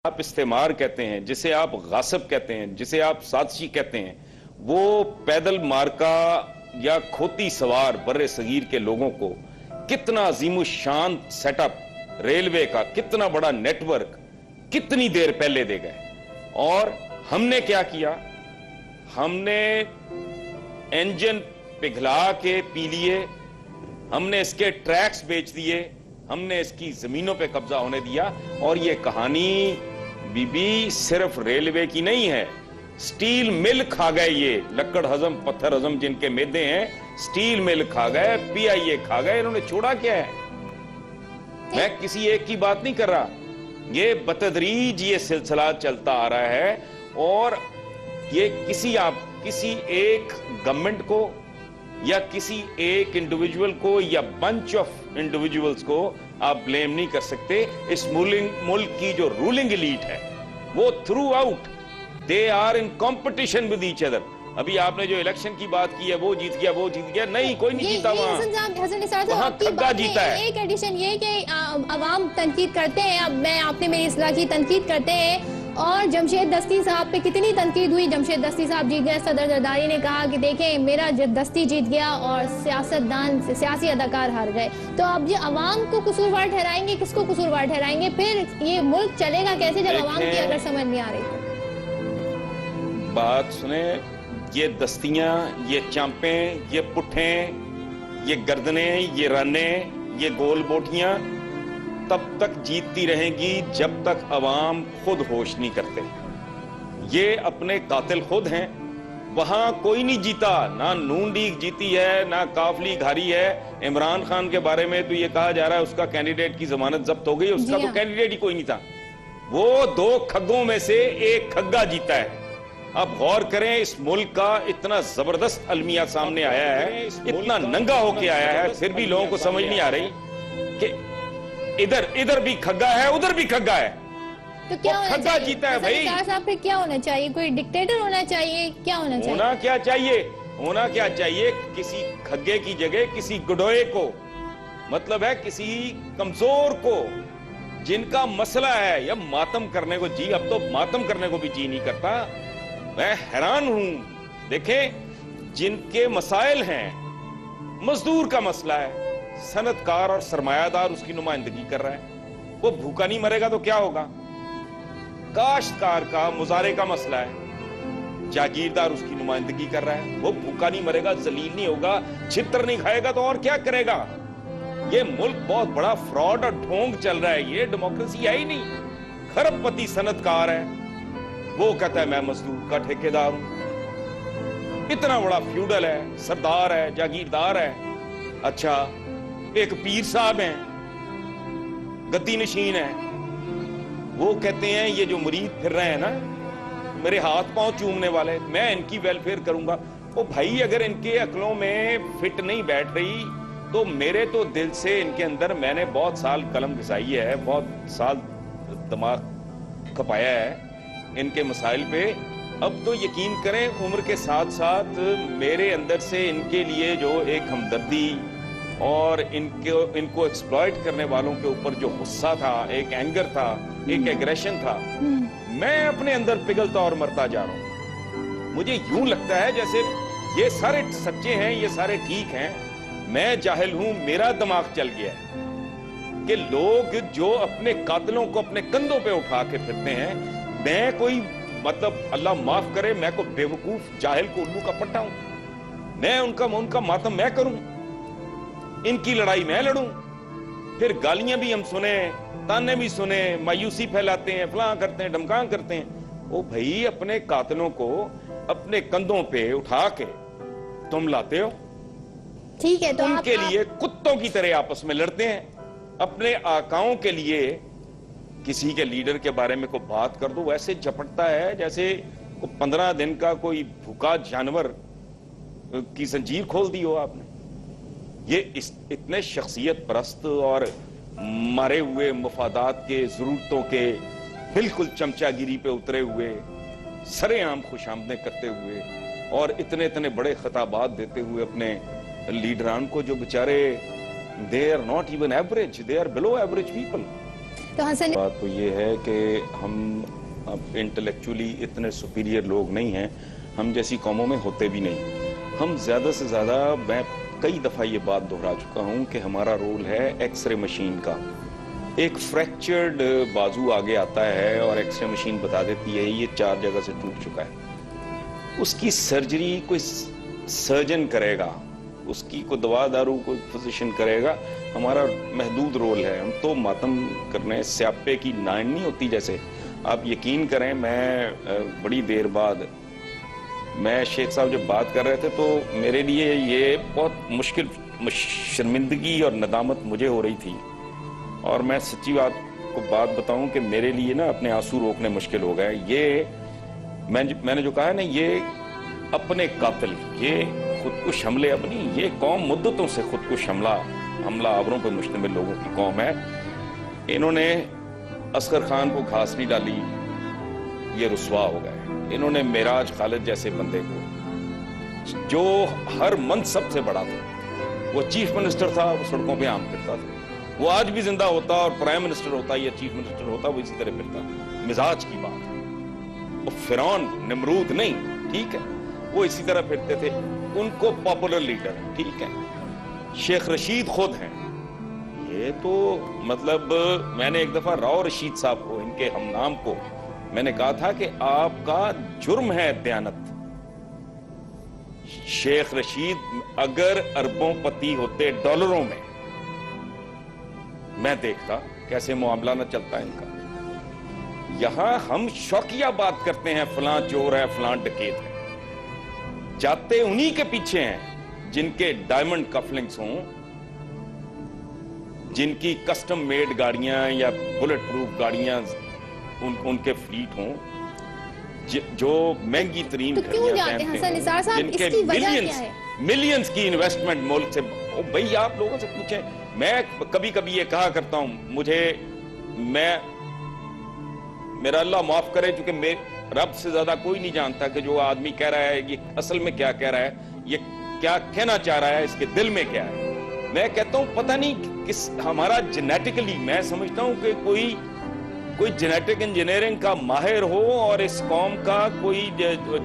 آپ استعمار کہتے ہیں, جسے آپ غاصب کہتے ہیں, جسے آپ سازشی کہتے ہیں, وہ پیدل مارکا یا کھوتی سوار بر صغیر کے لوگوں کو کتنا عظیم الشان سیٹ اپ ریلوے کا, کتنا بڑا نیٹ ورک کتنی دیر پہلے دے گئے. اور ہم نے کیا کیا, ہم نے انجن پگھلا کے پی لیے, ہم نے اس کے ٹریکس بیچ دیے, ہم نے اس کی زمینوں پہ قبضہ ہونے دیا. اور یہ کہانی بی صرف ریلوے کی نہیں ہے, سٹیل مل کھا گئے, یہ لکڑ ہضم پتھر ہضم جن کے میدے ہیں, سٹیل مل کھا گئے, پی آئی اے کھا گئے. انہوں نے چھوڑا کیا ہے؟ میں کسی ایک کی بات نہیں کر رہا, یہ بتدریج یہ سلسلہ چلتا آ رہا ہے. اور یہ کسی ایک گورنمنٹ کو یا کسی ایک انڈیویجول کو یا بنچ آف انڈیویجولز کو آپ بلیم نہیں کر سکتے. اس ملک کی جو رولنگ ایلیٹ ہے وہ throughout they are in competition with each other. ابھی آپ نے جو الیکشن کی بات کی ہے, وہ جیت گیا, وہ جیت گیا, نہیں, کوئی نہیں جیتا. وہاں کھگا جیتا ہے. ایک ایڈیشن یہ کہ عوام تنقید کرتے ہیں, اب میں آپ نے میری اصلاح کی, تنقید کرتے ہیں. اور جمشید دستی صاحب پہ کتنی تنقید ہوئی, جمشید دستی صاحب جیت گئے, صدر زرداری نے کہا کہ دیکھیں میرا دستی جیت گیا اور سیاستدان سیاسی اداکار ہار گئے. تو اب یہ عوام کو قصوروار ٹھہرائیں گے, کس کو قصوروار ٹھہرائیں گے؟ پھر یہ ملک چلے گا کیسے جب عوام کی اگر سمجھ نہیں آ رہی تو؟ بات سنیں, یہ دستیاں, یہ چامپیں, یہ پٹھیں, یہ گردنیں, یہ رنیں, یہ گول بوٹیاں تب تک جیتتی رہیں گی جب تک عوام خود ہوش نہیں کرتے. یہ اپنے قاتل خود ہیں. وہاں کوئی نہیں جیتا, نہ نون لیگ جیتی ہے, نہ کاف لیگ ہاری ہے. عمران خان کے بارے میں تو یہ کہا جا رہا ہے اس کا کینڈیڈیٹ کی ضمانت ضبط ہو گئی, اس کا تو کینڈیڈیٹ ہی کوئی نہیں تھا. وہ 2 کھگوں میں سے ایک کھگا جیتا ہے. اب غور کریں, اس ملک کا اتنا زبردست المیہ سامنے آیا ہے, اتنا ننگا ہو کے آیا ہے, پھر بھی لوگوں کو سمجھ نہیں آ رہی کہ ادھر بھی کھگا ہے, ادھر بھی کھگا ہے. تو کیا ہونا چاہیے؟ جیتا ہے بھائی. صاحب پھر کیا ہونا چاہیے؟ کوئی ڈکٹیٹر ہونا چاہیے؟ کیا ہونا چاہیے؟ ہونا کیا چاہیے؟ کسی کھگے کی جگہ کسی گڈوئے کو, مطلب ہے کسی کمزور کو, جن کا مسئلہ ہے یا ماتم کرنے کو جی, اب تو ماتم کرنے کو بھی جی نہیں کرتا. میں حیران ہوں. دیکھیں جن کے مسائل ہیں, مزدور کا مسئلہ ہے, صنعت کار اور سرمایہ دار اس کی نمائندگی کر رہا ہے, وہ بھوکا نہیں مرے گا تو کیا ہوگا. کاشتکار کا مزارے کا مسئلہ ہے, جاگیردار اس کی نمائندگی کر رہا ہے, وہ بھوکا نہیں مرے گا, ذلیل نہیں ہوگا, چھتر نہیں کھائے گا تو اور کیا کرے گا. یہ ملک بہت بڑا فراڈ اور ڈھونگ چل رہا ہے, یہ ڈیموکریسی ہے ہی نہیں. خرب پتی صنعت کار ہے, وہ کہتا ہے میں مزدور کا ٹھیکیدار ہوں. اتنا بڑا فیوڈل ہے, سردار ہے, جاگیردار ہے. اچھا ایک پیر صاحب ہیں, گدی نشین ہیں, وہ کہتے ہیں یہ جو مرید پھر رہے ہیں نا میرے ہاتھ پاؤں چومنے والے, میں ان کی ویلفیئر کروں گا. وہ بھائی اگر ان کے عقلوں میں فٹ نہیں بیٹھ رہی تو میرے تو دل سے ان کے اندر, میں نے بہت سال قلم گھسائی ہے, بہت سال دماغ کھپایا ہے ان کے مسائل پہ. اب تو یقین کریں عمر کے ساتھ ساتھ میرے اندر سے ان کے لیے جو ایک ہمدردی اور ان کو ایکسپلائٹ کرنے والوں کے اوپر جو غصہ تھا, ایک اینگر تھا, ایک ایگریشن تھا, میں اپنے اندر پگھلتا اور مرتا جا رہا ہوں. مجھے یوں لگتا ہے جیسے یہ سارے سچے ہیں, یہ سارے ٹھیک ہیں, میں جاہل ہوں, میرا دماغ چل گیا ہے کہ لوگ جو اپنے قاتلوں کو اپنے کندھوں پہ اٹھا کے پھرتے ہیں, میں کوئی مطلب اللہ معاف کرے, میں کوئی بے وقوف جاہل کو الو کا پٹا ہوں. میں ان کا ماتم میں کروں, ان کی لڑائی میں لڑوں, پھر گالیاں بھی ہم سنیں, تانے بھی سنیں, مایوسی پھیلاتے ہیں, فلاں کرتے ہیں, ڈمکان کرتے ہیں. وہ بھائی اپنے قاتلوں کو اپنے کندھوں پہ اٹھا کے تم لاتے ہو, ٹھیک ہے, تو ان کے لیے کتوں کی طرح آپس میں لڑتے ہیں. اپنے آقاؤں کے لیے کسی کے لیڈر کے بارے میں کوئی بات کر دو, ویسے جھپٹتا ہے جیسے 15 دن کا کوئی بھوکا جانور کی زنجیر کھول دی ہو آپ نے. یہ اتنے شخصیت پرست اور مارے ہوئے مفادات کے, ضرورتوں کے بالکل چمچہ گیری پہ اترے ہوئے, سرے عام خوش آمدیں کرتے ہوئے اور اتنے بڑے خطابات دیتے ہوئے اپنے لیڈران کو, جو بچارے they are not even average, they are below average people. تو حسن بات تو یہ ہے کہ ہم اب انٹلیکچولی اتنے سپیریئر لوگ نہیں ہیں، ہم جیسی قوموں میں ہوتے بھی نہیں. ہم زیادہ سے زیادہ، میں کئی دفعہ یہ بات دہرا چکا ہوں کہ ہمارا رول ہے ایکس رے مشین کا. ایک فریکچرڈ بازو آگے آتا ہے اور ایکس رے مشین بتا دیتی ہے یہ 4 جگہ سے ٹوٹ چکا ہے. اس کی سرجری کوئی سرجن کرے گا، اس کی کوئی دوا دارو کوئی فزیشن کرے گا. ہمارا محدود رول ہے. ہم تو ماتم کرنے، سیاپے کی نائن نہیں ہوتی جیسے. آپ یقین کریں، میں بڑی دیر بعد، میں شیخ صاحب جب بات کر رہے تھے تو میرے لیے یہ بہت مشکل، شرمندگی اور ندامت مجھے ہو رہی تھی. اور میں سچی بات بتاؤں کہ میرے لیے نا اپنے آنسو روکنے مشکل ہو گئے. یہ میں نے جو کہا ہے نا، یہ اپنے قاتل، یہ خودکش حملے اپنی، یہ قوم مدتوں سے خودکش حملہ آوروں پہ مشتمل لوگوں کی قوم ہے. انہوں نے اصغر خان کو گھاس نہیں ڈالی، یہ رسوا ہو گئے. انہوں نے معراج خالد جیسے بندے کو، جو ہر منصب سے بڑا تھا، وہ چیف منسٹر تھا، وہ سڑکوں پہ عام پھرتا تھا. وہ آج بھی زندہ ہوتا اور پرائم منسٹر ہوتا یا چیف منسٹر ہوتا، وہ اسی طرح پھرتا. مزاج کی بات ہے. وہ فرعون نمرود نہیں، ٹھیک ہے، وہ اسی طرح پھرتے تھے. ان کو پاپولر لیڈر ہے، ٹھیک ہے. شیخ رشید خود ہیں. یہ تو مطلب، میں نے ایک دفعہ راؤ رشید صاحب کو، ان کے ہم نام کو، میں نے کہا تھا کہ آپ کا جرم ہے دیانت. شیخ رشید اگر اربوں پتی ہوتے ڈالروں میں دیکھتا کیسے معاملہ نہ چلتا ان کا. یہاں ہم شوقیہ بات کرتے ہیں، فلاں چور ہے، فلاں ڈکیت ہے. جاتے انہی کے پیچھے ہیں جن کے ڈائمنڈ کفلنگز ہوں، جن کی کسٹم میڈ گاڑیاں یا بلٹ پروف گاڑیاں ان کے فلیٹ ہوں، جو مہنگی ترین گھڑیاں پہنتے ہیں، جن کے ملینز کی انویسٹمنٹ ملک سے. بھئی آپ لوگوں سے پوچھیں. میں کبھی کبھی یہ کہا کرتا ہوں، میرا اللہ معاف کرے، چونکہ رب سے زیادہ کوئی نہیں جانتا کہ جو آدمی کہہ رہا ہے یہ اصل میں کیا کہہ رہا ہے، یہ کیا کہنا چاہ رہا ہے، اس کے دل میں کیا ہے. میں کہتا ہوں پتہ نہیں ہمارا جینیٹکلی، میں سمجھتا ہوں کہ کوئی جینیٹک انجینئرنگ کا ماہر ہو اور اس قوم کا کوئی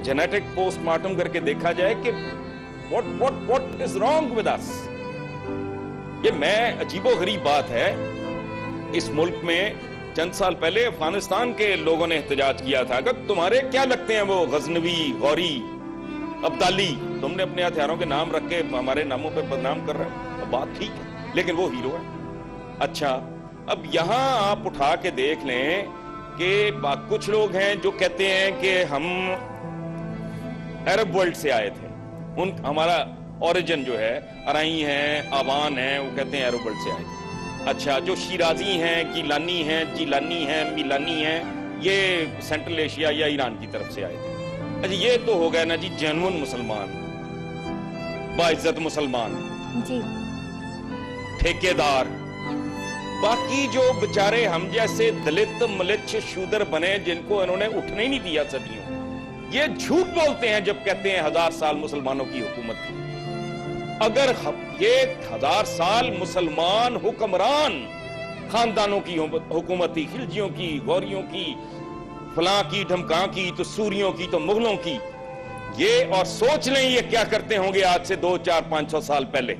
جینیٹک پوسٹ مارٹم کر کے دیکھا جائے کہ what is wrong with us. یہ میں عجیب و غریب بات ہے. اس ملک میں چند سال پہلے افغانستان کے لوگوں نے احتجاج کیا تھا کہ تمہارے کیا لگتے ہیں وہ غزنوی، غوری، ابدالی، تم نے اپنے ہتھیاروں کے نام رکھ کے ہمارے ناموں پہ بدنام کر رہے ہیں. بات ٹھیک ہے، لیکن وہ ہیرو ہے. اچھا، اب یہاں آپ اٹھا کے دیکھ لیں کہ کچھ لوگ ہیں جو کہتے ہیں کہ ہم عرب ورلڈ سے آئے تھے. ہمارا اوریجن جو ہے ارائی ہیں، آوان ہیں، وہ کہتے ہیں عرب ورلڈ سے آئے تھے. اچھا، جو شیرازی ہیں، گیلانی ہیں، جیلانی ہیں، میلانی ہیں، یہ سینٹرل ایشیا یا ایران کی طرف سے آئے تھے. اچھا، یہ تو ہو گیا نا جی جینون مسلمان، باعزت مسلمان، جی، ٹھیکیدار. باقی جو بچارے ہم جیسے دلت ملچ شودر بنے، جن کو انہوں نے اٹھنے ہی نہیں دیا صدیوں، یہ جھوٹ بولتے ہیں جب کہتے ہیں 1000 سال مسلمانوں کی حکومت تھی. اگر یہ 1000 سال مسلمان حکمران خاندانوں کی حکومت تھی، خلجیوں کی، غوریوں کی، فلاں کی، ڈھمکاں کی، تو سوریوں کی، تو مغلوں کی، یہ اور سوچ لیں یہ کیا کرتے ہوں گے آج سے 200, 400, 500 سال پہلے.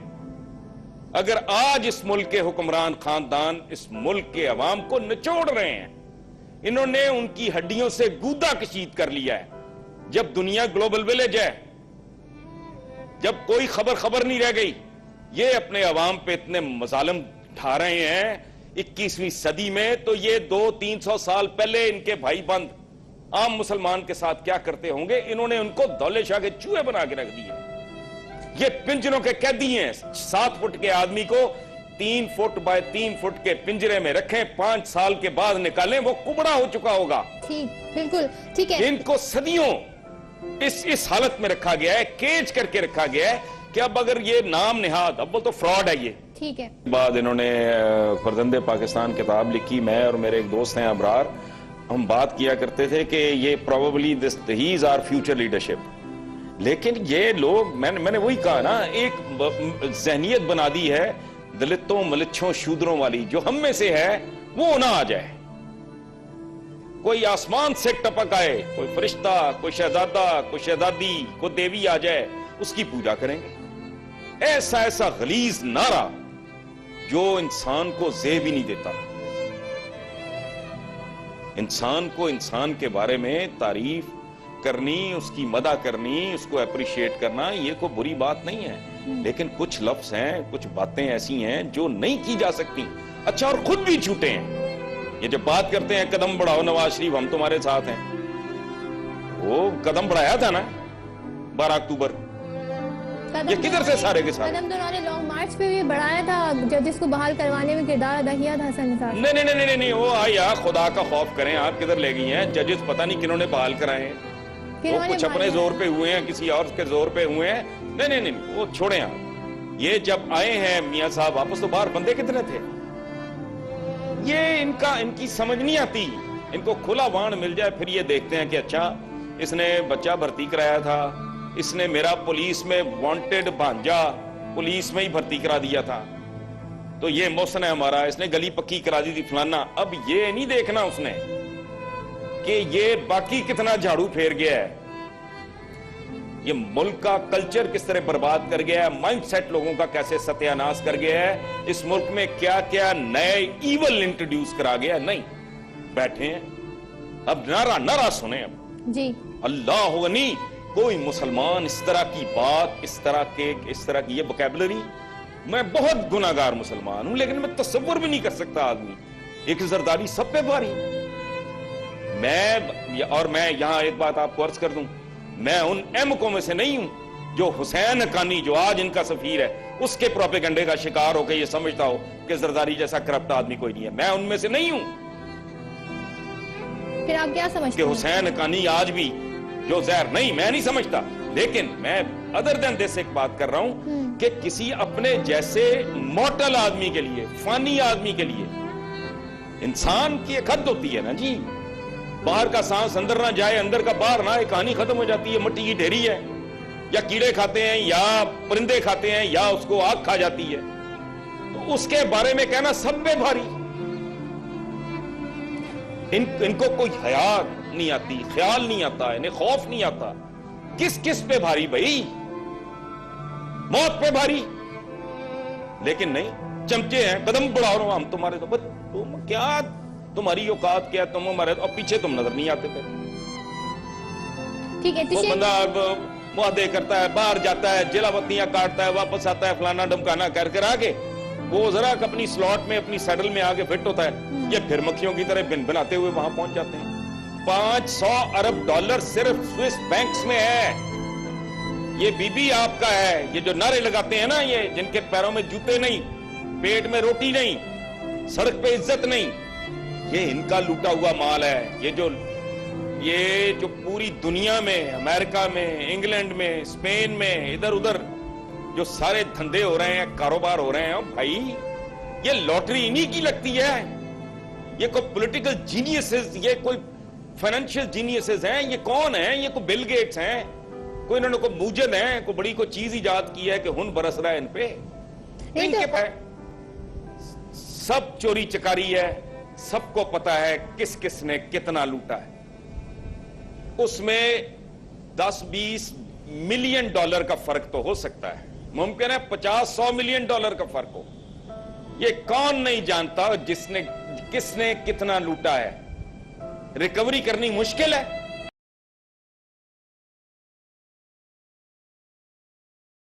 اگر آج اس ملک کے حکمران خاندان اس ملک کے عوام کو نچوڑ رہے ہیں، انہوں نے ان کی ہڈیوں سے گودا کشید کر لیا ہے. جب دنیا گلوبل ویلیج ہے، جب کوئی خبر نہیں رہ گئی، یہ اپنے عوام پہ اتنے مظالم ڈھا رہے ہیں 21ویں صدی میں، تو یہ 200-300 سال پہلے ان کے بھائی بند عام مسلمان کے ساتھ کیا کرتے ہوں گے. انہوں نے ان کو دولے شاہ کے چوہے بنا کے رکھ دیے. یہ پنجروں کے قیدی ہیں. 7 فٹ کے آدمی کو 3 فٹ بائی 3 فٹ کے پنجرے میں رکھیں، 5 سال کے بعد نکالیں، وہ کبڑا ہو چکا ہوگا. بالکل ٹھیک ہے. ان کو صدیوں اس حالت میں رکھا گیا ہے، کیج کر کے رکھا گیا ہے کہ اب اگر یہ نام نہاد، اب وہ تو فراڈ ہے. یہ ٹھیک ہے. بعد انہوں نے فرزند پاکستان کتاب لکھی. میں اور میرے ایک دوست ہیں ابرار، ہم بات کیا کرتے تھے کہ یہ probably he is our future leadership. لیکن یہ لوگ، میں نے وہی کہا نا، ایک ذہنیت بنا دی ہے دلتوں، ملچھوں، شودروں والی، جو ہم میں سے ہے وہ نہ آ جائے. کوئی آسمان سے ٹپک آئے, کوئی فرشتہ, کوئی شہزادہ, کوئی شہزادی, کوئی دیوی آ جائے, اس کی پوجا کریں گے. ایسا ایسا غلیظ نعرہ جو انسان کو زیب ہی نہیں دیتا. انسان کو انسان کے بارے میں تعریف کرنی, اس کی مدح کرنی, اس کو اپریشیٹ کرنا, یہ کوئی بری بات نہیں ہے. لیکن کچھ لفظ ہیں, کچھ باتیں ایسی ہیں جو نہیں کی جا سکتی. اچھا, اور خود بھی جھوٹے ہیں. یہ جب بات کرتے ہیں قدم بڑھاؤ نواز شریف, ہم تمہارے ساتھ ہیں, وہ قدم بڑھایا تھا نا 12 اکتوبر, یہ کدھر سے سارے کے سارے؟ قدم تو انہوں نے لانگ مارچ پہ بھی بڑھایا تھا, ججز کو بحال کروانے میں کردار ادا کیا تھا حسن نثار. نہیں, وہ آیا, خدا کا خوف کریں, آپ کدھر لے گئی ہیں؟ ججز پتہ نہیں کنہوں نے بحال کرائے ہیں, وہ کچھ اپنے زور پہ ہوئے ہیں, کسی اور کے زور پہ ہوئے ہیں. نہیں, وہ چھوڑیں آپ. یہ جب آئے ہیں میاں صاحب واپس, تو باہر بندے کتنے تھے؟ یہ ان کی سمجھ نہیں آتی. ان کو کھلا وان مل جائے, پھر یہ دیکھتے ہیں کہ اچھا اس نے بچہ بھرتی کرایا تھا, اس نے میرا پولیس میں وانٹڈ بھانجا پولیس میں ہی بھرتی کرا دیا تھا, تو یہ محسن ہے ہمارا, اس نے گلی پکی کرا دی تھی فلانا. اب یہ نہیں دیکھنا اس نے کہ یہ باقی کتنا جھاڑو پھیر گیا ہے, یہ ملک کا کلچر کس طرح برباد کر گیا ہے, مائنڈ سیٹ لوگوں کا کیسے ستیہ ناش کر گیا ہے, اس ملک میں کیا کیا نئے ایول انٹروڈیوس کرا گیا. نہیں, بیٹھے ہیں, اب نعرہ سنیں. اب جی, اللہ غنی, کوئی مسلمان اس طرح کی بات, اس طرح کی یہ وکیبلری, میں بہت گناہگار مسلمان ہوں, لیکن میں تصور بھی نہیں کر سکتا آدمی ایک زرداری سب پہ بھاری. میں یہاں ایک بات آپ کو عرض کر دوں, میں ان احمقوں میں سے نہیں ہوں جو حسین حقانی, جو آج ان کا سفیر ہے, اس کے پروپیگنڈے کا شکار ہو کے یہ سمجھتا ہو کہ زرداری جیسا کرپٹ آدمی کوئی نہیں ہے. میں ان میں سے نہیں ہوں. پھر آپ کیا سمجھتے ہیں کہ حسین حقانی آج بھی جو زہر, نہیں, میں نہیں سمجھتا. لیکن میں ادر دین دس ایک بات کر رہا ہوں کہ کسی اپنے جیسے مورٹل آدمی کے لیے, فانی آدمی کے لیے, انسان کی ایک حد ہوتی ہے نا جی, باہر کا سانس اندر نہ جائے, اندر کا باہر نہ, ایک کہانی ختم ہو جاتی ہے. مٹی کی ڈھیری ہے, یا کیڑے کھاتے ہیں یا پرندے کھاتے ہیں یا اس کو آگ کھا جاتی ہے, تو اس کے بارے میں کہنا سب پہ بھاری. ان کو کوئی حیا نہیں آتی, خیال نہیں آتا, انہیں خوف نہیں آتا. کس پہ بھاری بھائی؟ موت پہ بھاری. لیکن نہیں, چمچے ہیں, قدم بڑھاؤ رہا ہم تمہارے, تو تم کیا, تمہاری اوقات کیا, تم ہمارے, اور پیچھے تم نظر نہیں آتے تھے. ٹھیک ہے, وہ بندہ معاہدے کرتا ہے, باہر جاتا ہے, جلا بتیاں کاٹتا ہے, واپس آتا ہے, فلانا ڈمکانا کر کر آگے وہ ذرا اپنی سلاٹ میں, اپنی سیڈل میں آگے فٹ ہوتا ہے. یہ پھر مکھیوں کی طرح بن بناتے ہوئے وہاں پہنچ جاتے ہیں. $500 ارب صرف سوئس بینکس میں ہے. یہ بی بی آپ کا ہے, یہ جو نعرے لگاتے ہیں نا, یہ جن کے پیروں میں جوتے نہیں, پیٹ میں روٹی نہیں, سڑک پہ عزت نہیں, یہ ان کا لوٹا ہوا مال ہے. یہ جو پوری دنیا میں, امریکہ میں, انگلینڈ میں, اسپین میں, ادھر ادھر جو سارے دھندے ہو رہے ہیں, کاروبار ہو رہے ہیں, بھائی یہ لاٹری انہی کی لگتی ہے. یہ کوئی پولیٹیکل جینیسز, یہ کوئی فائنینشیل جینیسز ہیں, یہ کون ہیں؟ یہ کوئی بل گیٹس ہیں, کوئی انہوں نے کوئی موجد ہیں, کوئی بڑی کوئی چیز ایجاد کی ہے کہ ہن برس رہا ہے ان پہ. ان کے پہ سب چوری چکاری ہے, سب کو پتا ہے کس نے کتنا لوٹا ہے. اس میں $10-20 ملین کا فرق تو ہو سکتا ہے, ممکن ہے $50-100 ملین کا فرق ہو. یہ کون نہیں جانتا کس نے کتنا لوٹا ہے. ریکوری کرنی مشکل ہے.